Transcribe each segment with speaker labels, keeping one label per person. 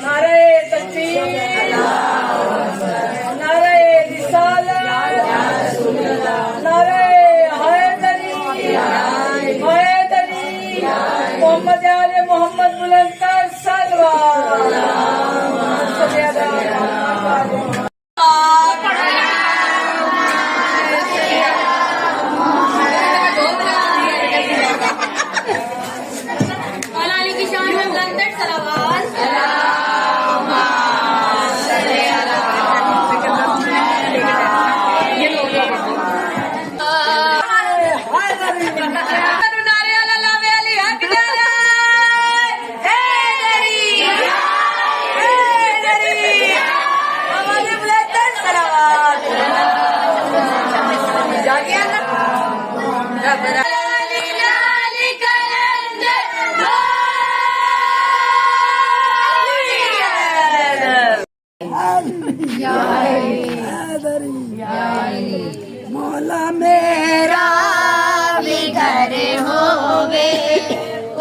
Speaker 1: नारे तकबीर, नारे रिसालत, नारे हैदरी, हैदरी, मोहम्मद आले मोहम्मद बुलंद का सलवात।
Speaker 2: मौला मेरा भी घर होवे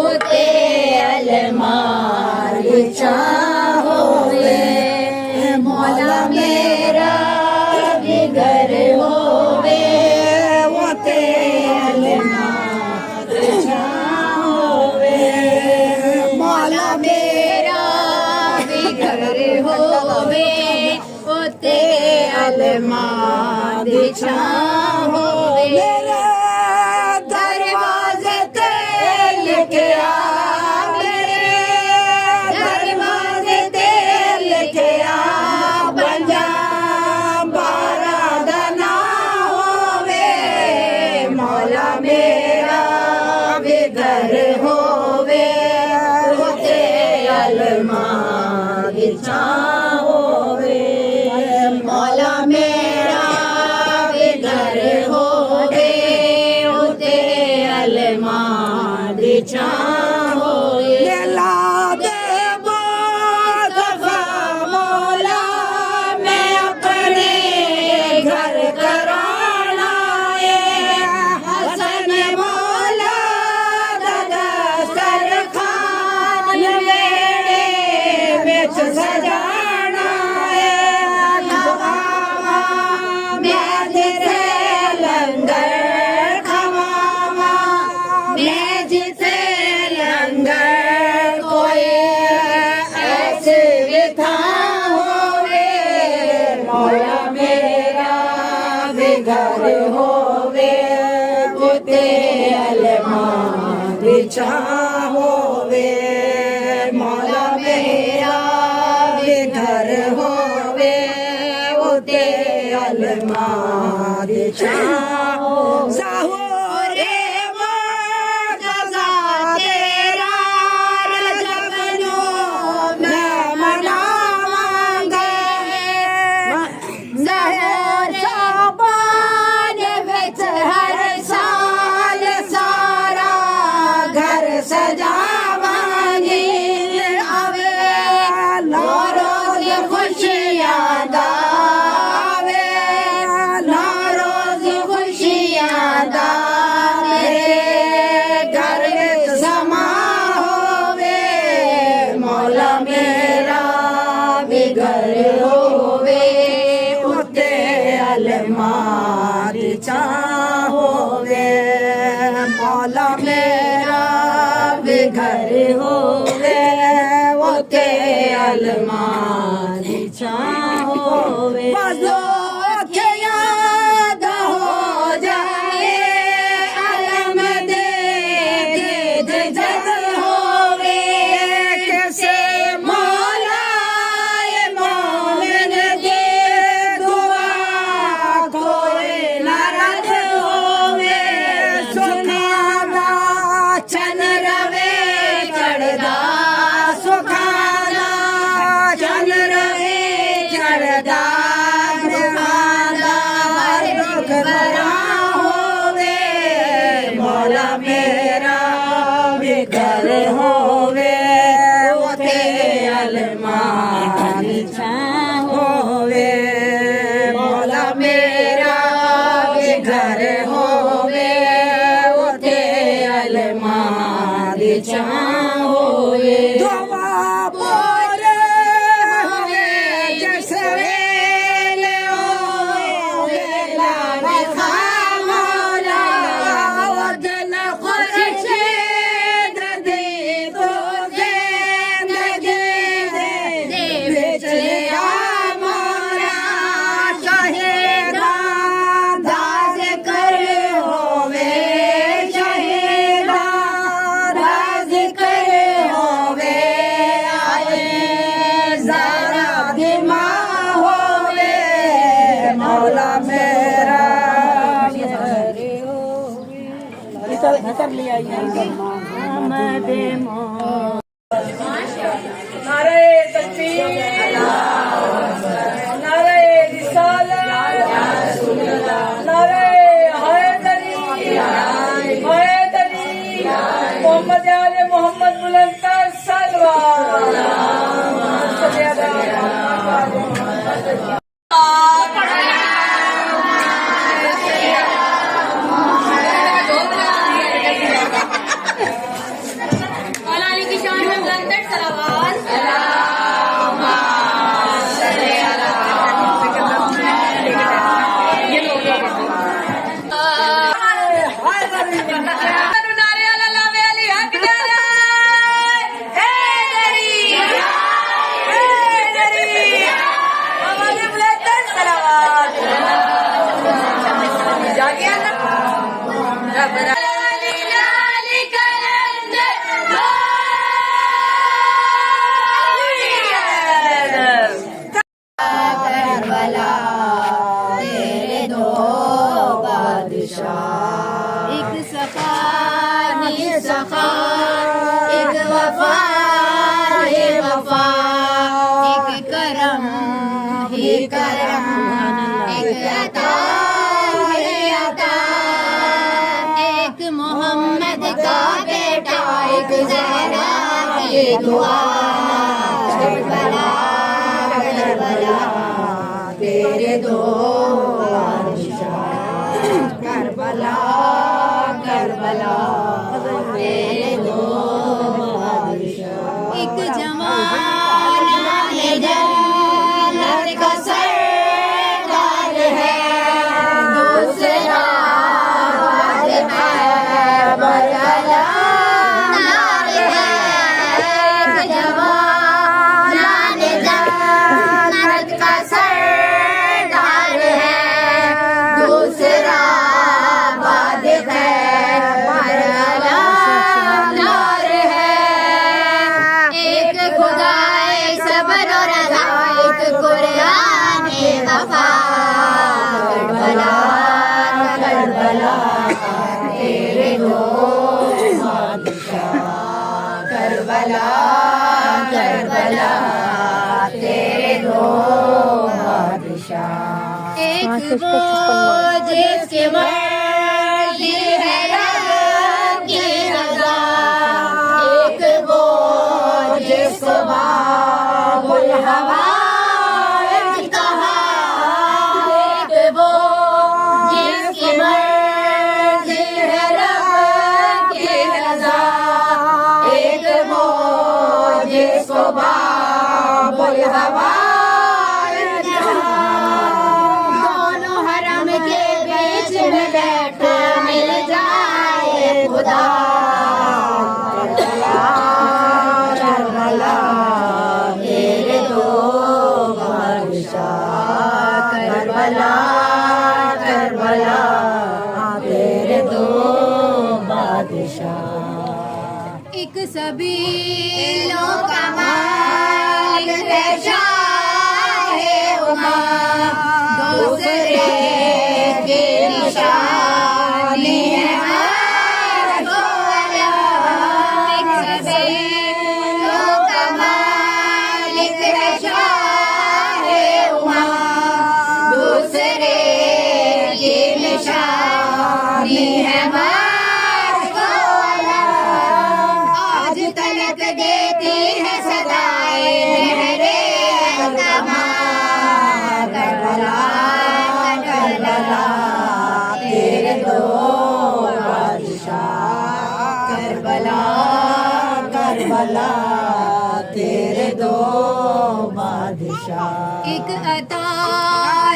Speaker 2: उते अलमार होवे, मौला मेरा भी घर होवे उते अलमार होवे, मौला मेरा भी घर होवे उते अलमार होवे, मेरे दरवाजे ते लिखे आ, मेरे दरवाजे ते लिखे आ, बंजा बारा दना होवे, मौला मेरा भी घर होवे उते अलमार होवे, मौला मेरा भी घर होवे उते अलमार होवे, ला दे दफा मौला मैं अपने घर कराना है, हसन मौला दादा सरखान मेरे बिच सजाना है, मैं जिसे लंगर खवावा, मैं जिसे लंगर कोई ऐसे विधा होवे, मौला मेरा भी घर होवे उते अलमार होवे, मौला मेरा भी घर होवे उते अलमार साहोरे तेरा रजबनो मैं मनावांगा, ज़हर शाबान विच हर साल सारा घर सजावांगी, आवे रोज़ खुशियां दा आवे, रोज़ खुशियां दा मेरे घर विच समा होवे, मौला मेरा भी घर होवे उते अलमार होवे, मौला मेरा भी घर होवे उते अलमार होवे, बज़ो के याद हो जाए अलम दे जद होवे, कैसे मौला मोमिन दे दुआ कोई न रद होवे, सुखाना चन रवे चढ़दा, सुखाना चन रवे चढ़दा, मादिचा होवे धोवा पोर होवे जसवेल होवे लावे खामोला वदन खुशी दे तो जिंदगी दे बेचले आमोला शहीदा दास कर होवे शहीदा दास कर होवे आए जरा दिमा होवे मौला मेरा कर लिया
Speaker 1: नारे तकबीर नारे रिसालत नारे हैदरी मोहम्मद आले मोहम्मद बुलंद कर सलवात
Speaker 2: एक सफा सफा एक वफा है वफा एक करम है करम एक अता है अता एक मोहम्मद का बेटा एक ज़हरा की दुआ करबला करबला तेरे दो करबला करबला तेरे दो एक जमाना है जन्नत का सरदार है दूसरा बरकला नार है एक जमाना है जन्नत का सरदार है दूसरा करबला करबला तेरे दो बादशाह करबला करबला तेरे दो बादशाह एक वो जिसके मर्जी है रब की रज़ा एक वो जिसको बाबुल हवा दोनों हरम के बीच में बैठे मिल जाए खुदा करबला तेरे दो बादशाह करबला करबला तेरे दो बादशाह एक सभी लोग दूसरे के निशानी है दूसरे की निशानी है आज तलक देती है सदाए मेरे करबला करबला तेरे करबला करबला तेरे दो बादशाह। एक अता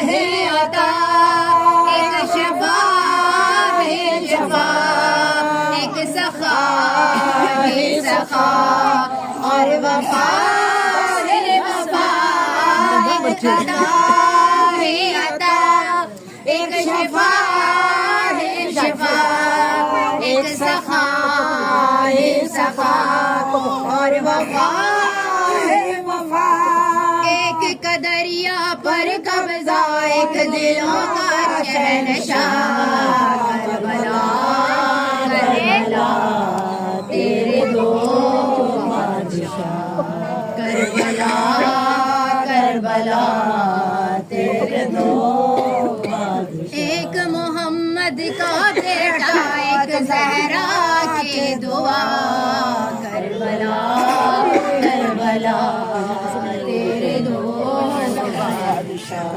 Speaker 2: है अता, एक शफा है शफा, एक सखा है सखा और वफा है वफा। एक अता है अता, एक शफा है शफा, एक सखा है सखा और वफा है वफा। एक कदरिया पर कब्जा, एक दिलों का शहनशाह। करबला करबला तेरे दो बादशाह। करबला करबला तेरे दो बादशाह। एक मोहम्मद का बेटा, एक जहरा के दुआ। करबला करबला तेरे दो बादशाह।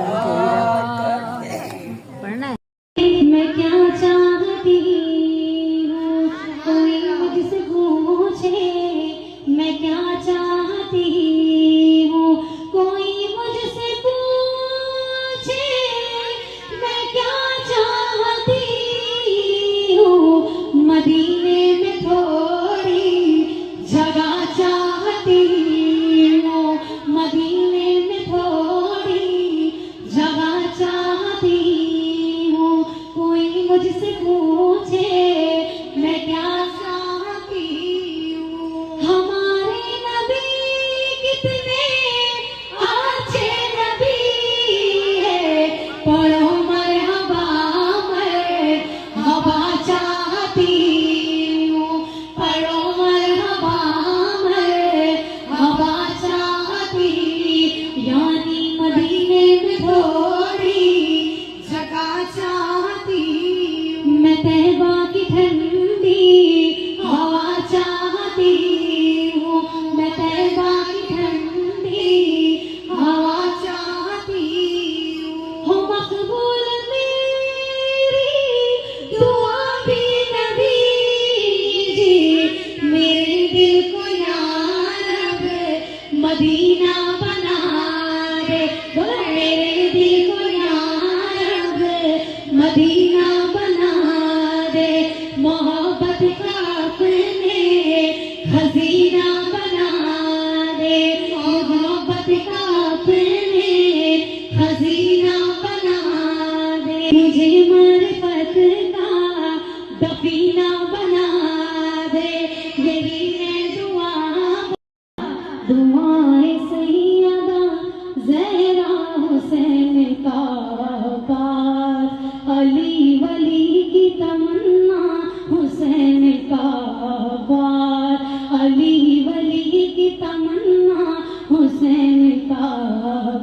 Speaker 3: मैं क्या चाहती हूँ कोई मुझसे पूछे, मैं क्या चाहती हूँ कोई मुझसे पूछे, मैं क्या चाहती हूँ मदीने में थोड़ी जगह चाहती हूँ, मदीने में थोड़ी जगह चाहती हूँ। कोई मुझसे पूछे मैं क्या चाहती हूँ। हमारे नबी कितने अच्छे नबी है, पढ़ो मरहबा मरहबा चाहती हूँ, पढ़ो मरहबा मरहबा चाहती। यानी मदीने में थोड़ी जगह चाहती। मैं तैबा की ठंडी हवा चाहती हूँ, मैं तैबा की ठंडी हवा चाहती हूँ। हो मकबूल मेरी दुआ भी नबी जी, मेरे दिल को या रब मदीना बना दे। बोलो मेरे दिल को या रब मदीना बना दे। मोहब्बत का अपने खजीना बना दे, मोहब्बत का अपने खजीना बना दे। मुझे मारिफत का दफीना बना दे, यही है दुआ। दुआएं सैयदा ज़हरा हुसैन का बार, अली वली की तमन्ना हुसैन का बार, अली वली की तमन्ना हुसैन का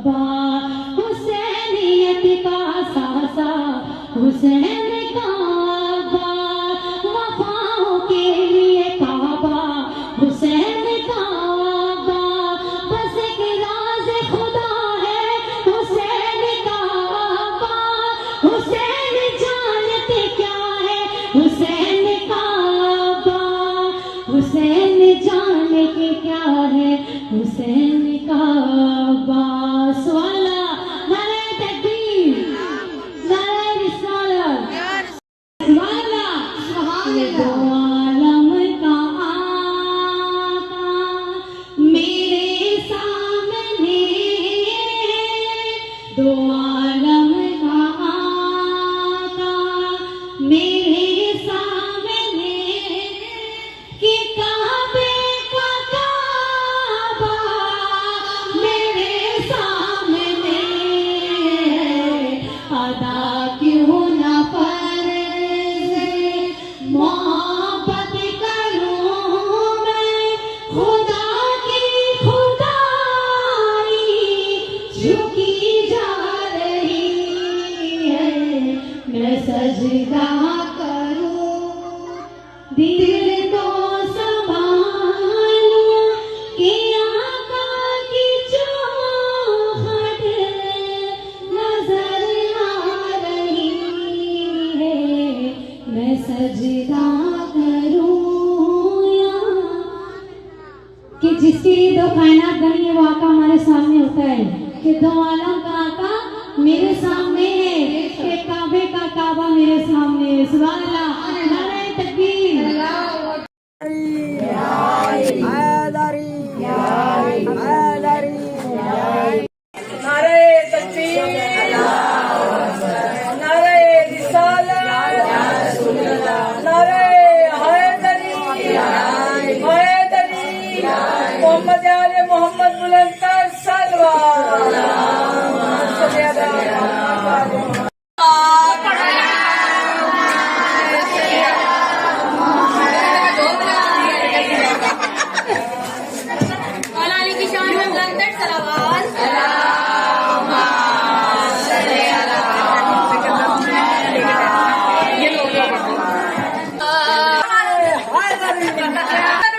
Speaker 3: बार। हुसैनियत का सासा हुसैन का बार, वफाओं के लिए काबा हुसैन का बार। बस एक राज खुदा है हुसैन का बार, हुसैन जानते क्या है हुसैन का बार, हुसैन जाने के क्या है हुसैन का बार। सवाला नारे तकबीर, नारे रिसालत, सवाला दो आलम का आका मेरे सामने, दो आलम का आका मेरे सामने, कि काबे का काबा मेरे सामने। अदा क्यों न फर्ज़ मोहब्बत करूं मैं, खुदा की खुदाई झुकी जा रही है। मैं सजदा करूं दिल को संभालूं, कि आका की चौखट नजर आ रही है। मैं सजदा करूं जो कायनात बनी है वो आका हमारे सामने होता है कि दो आलम का आका मेरे सामने है, कि काबे का काबा मेरे सामने है। सुभान अल्लाह, नारे तकबीर।
Speaker 1: नारे तकबीर, नारे रिसालत, नारे हैदरी, हैदरी, मोहम्मद आले मोहम्मद बुलंद कर सलवात।
Speaker 2: मौलाना की शान में बुलंद कर सलावत।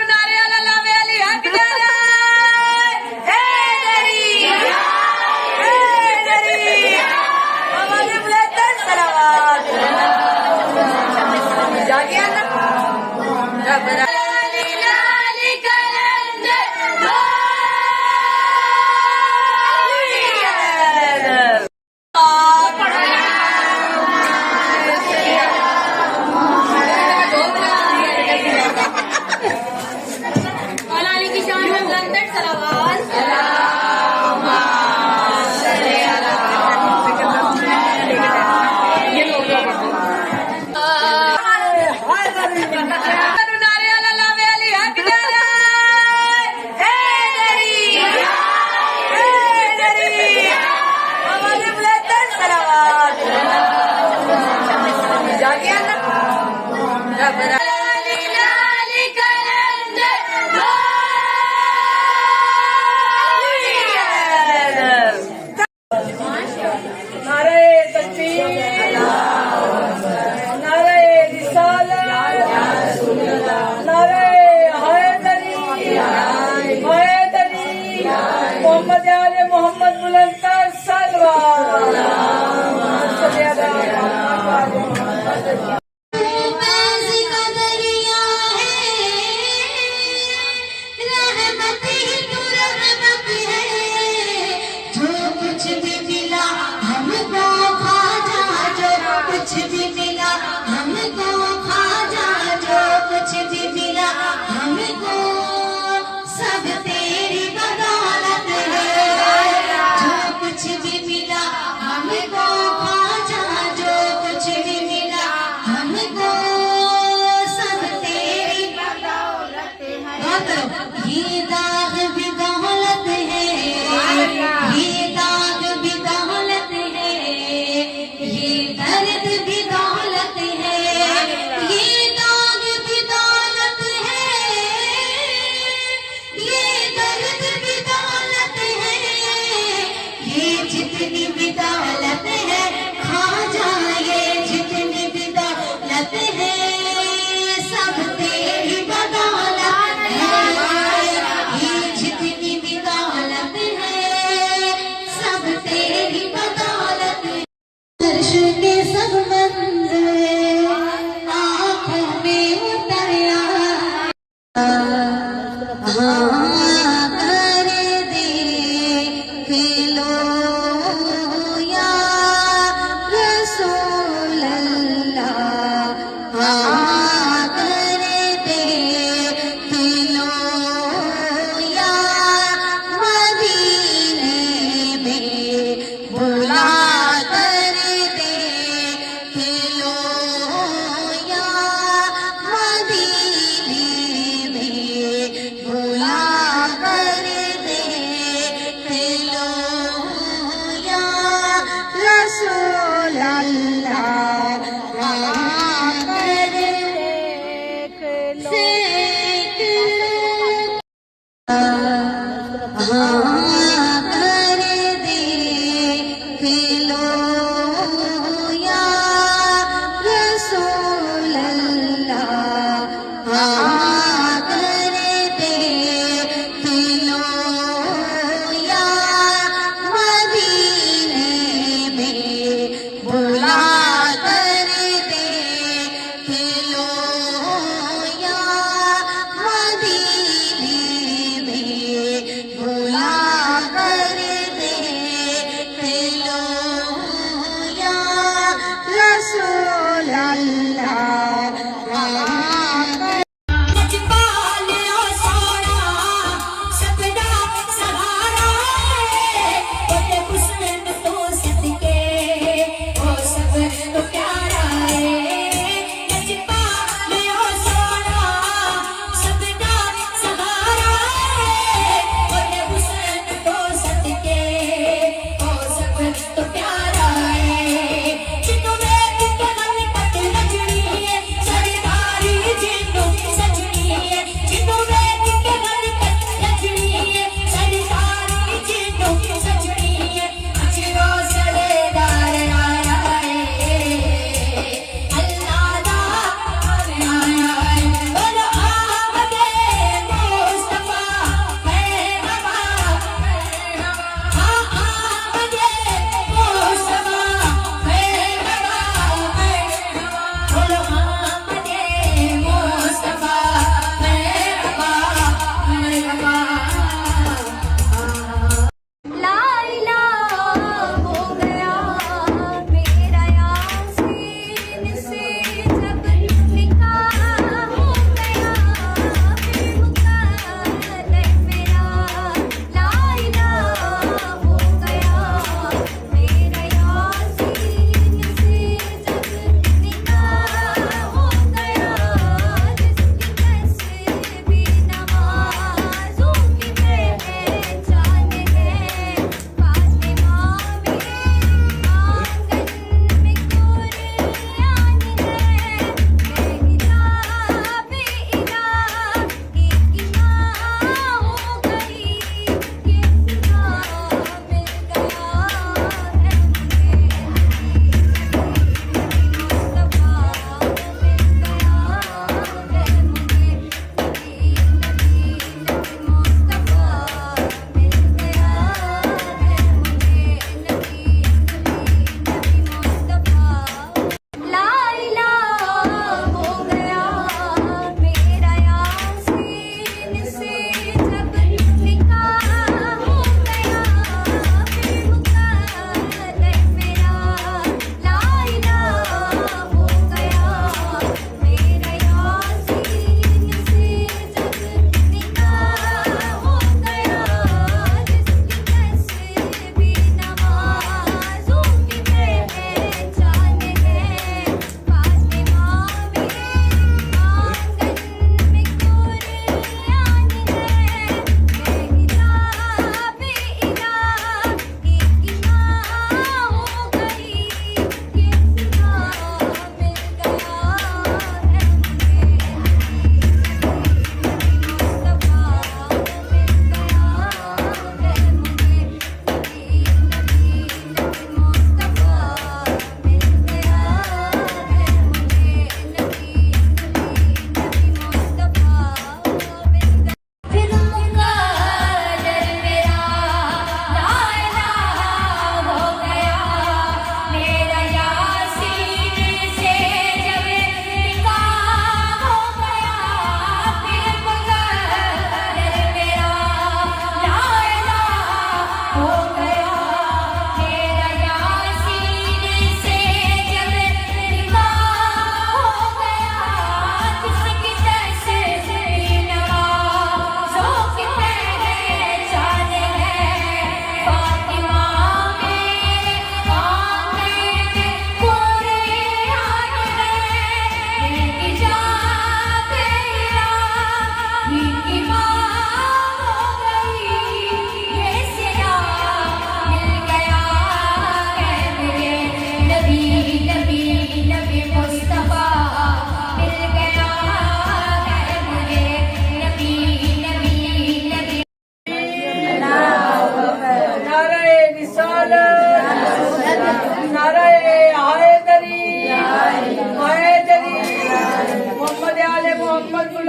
Speaker 2: नारे अल्लाह वे अली हक नारे हैदरी, हैदरी, हमारे बुलंद कर सलावत। जागिए ना लाली कलंदर मौलाना की शान में बुलंद कर सलावत। नारे अल्लाह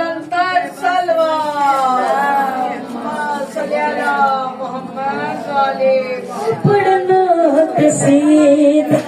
Speaker 1: बुलंदर सलवार सलियाला मोहम्मद वाले
Speaker 3: पढ़ना कसीदा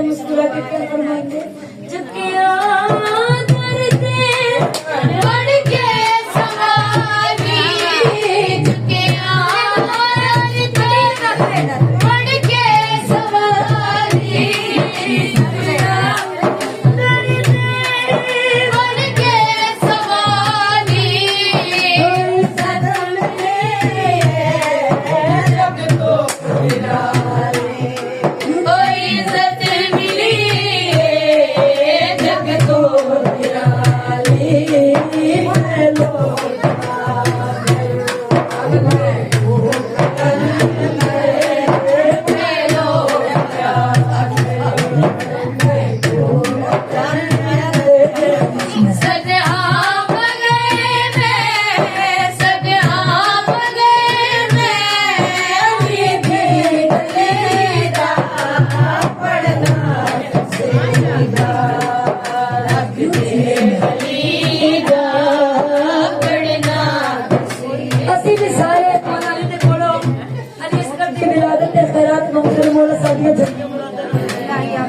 Speaker 3: मुस्कुरा के क्या फरमाएंगे जबकि
Speaker 2: या